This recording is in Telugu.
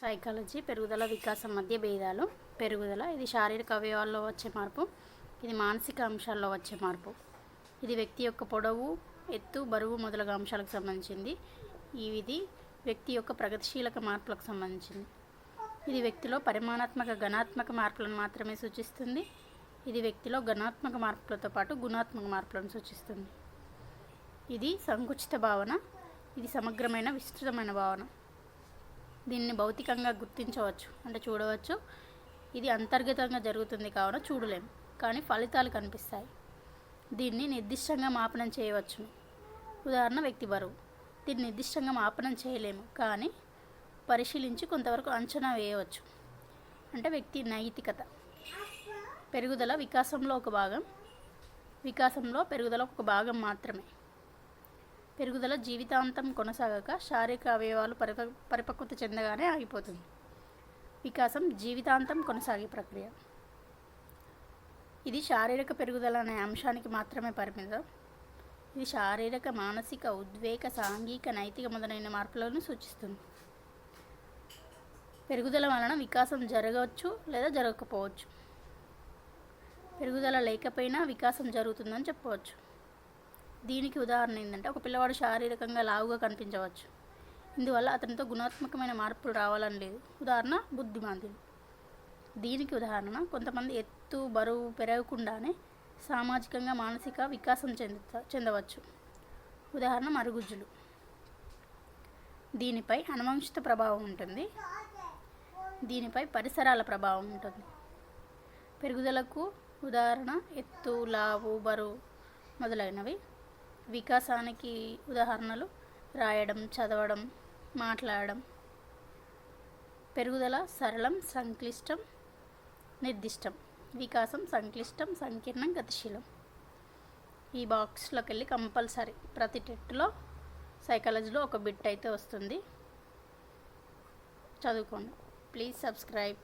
సైకాలజీ పెరుగుదల వికాసం మధ్య భేదాలు. పెరుగుదల ఇది శారీరక అవయవాల్లో వచ్చే మార్పు, ఇది మానసిక అంశాల్లో వచ్చే మార్పు. ఇది వ్యక్తి యొక్క పొడవు, ఎత్తు, బరువు మొదలగు అంశాలకు సంబంధించింది. ఇది వ్యక్తి యొక్క ప్రగతిశీలక మార్పులకు సంబంధించింది. ఇది వ్యక్తిలో పరిమాణాత్మక గణాత్మక మార్పులను మాత్రమే సూచిస్తుంది. ఇది వ్యక్తిలో గణాత్మక మార్పులతో పాటు గుణాత్మక మార్పులను సూచిస్తుంది. ఇది సంకుచిత భావన, ఇది సమగ్రమైన విస్తృతమైన భావన. దీన్ని భౌతికంగా గుర్తించవచ్చు, అంటే చూడవచ్చు. ఇది అంతర్గతంగా జరుగుతుంది కావున చూడలేము, కానీ ఫలితాలు కనిపిస్తాయి. దీన్ని నిర్దిష్టంగా మాపనం చేయవచ్చు. ఉదాహరణ వ్యక్తి బరువు. దీన్ని నిర్దిష్టంగా మాపనం చేయలేము, కానీ పరిశీలించి కొంతవరకు అంచనా వేయవచ్చు. అంటే వ్యక్తి నైతికత. పెరుగుదల వికాసంలో ఒక భాగం. వికాసంలో పెరుగుదల ఒక భాగం మాత్రమే. పెరుగుదల జీవితాంతం కొనసాగక శారీరక అవయవాలు పరిపక్వత చెందగానే ఆగిపోతుంది. వికాసం జీవితాంతం కొనసాగే ప్రక్రియ. ఇది శారీరక పెరుగుదల అనే అంశానికి మాత్రమే పరిమితం. ఇది శారీరక, మానసిక, ఉద్వేగ, సాంఘిక, నైతిక మొదలైన మార్పులను సూచిస్తుంది. పెరుగుదల వలన వికాసం జరగవచ్చు లేదా జరగకపోవచ్చు. పెరుగుదల లేకపోయినా వికాసం జరుగుతుందని చెప్పవచ్చు. దీనికి ఉదాహరణ ఏంటంటే, ఒక పిల్లవాడు శారీరకంగా లావుగా కనిపించవచ్చు. ఇందువల్ల అతనితో గుణాత్మకమైన మార్పులు రావాలని లేదు. ఉదాహరణ బుద్ధిమాంద్యం. దీనికి ఉదాహరణ కొంతమంది ఎత్తు, బరువు పెరగకుండానే సామాజికంగా మానసిక వికాసం చెందవచ్చు. ఉదాహరణ మరుగుజ్జులు. దీనిపై అనువంశిక ప్రభావం ఉంటుంది. దీనిపై పరిసరాల ప్రభావం ఉంటుంది. పెరుగుదలకు ఉదాహరణ ఎత్తు, లావు, బరువు మొదలైనవి. వికాసానికి ఉదాహరణలు రాయడం, చదవడం, మాట్లాడడం. పెరుగుదల సరళం, సంక్లిష్టం, నిర్దిష్టం. వికాసం సంక్లిష్టం, సంకీర్ణం, గతిశీలం. ఈ బాక్స్లోకి వెళ్ళి కంపల్సరీ ప్రతి టెట్లో సైకాలజీలో ఒక బిట్ అయితే వస్తుంది. చదువుకోండి. Please subscribe.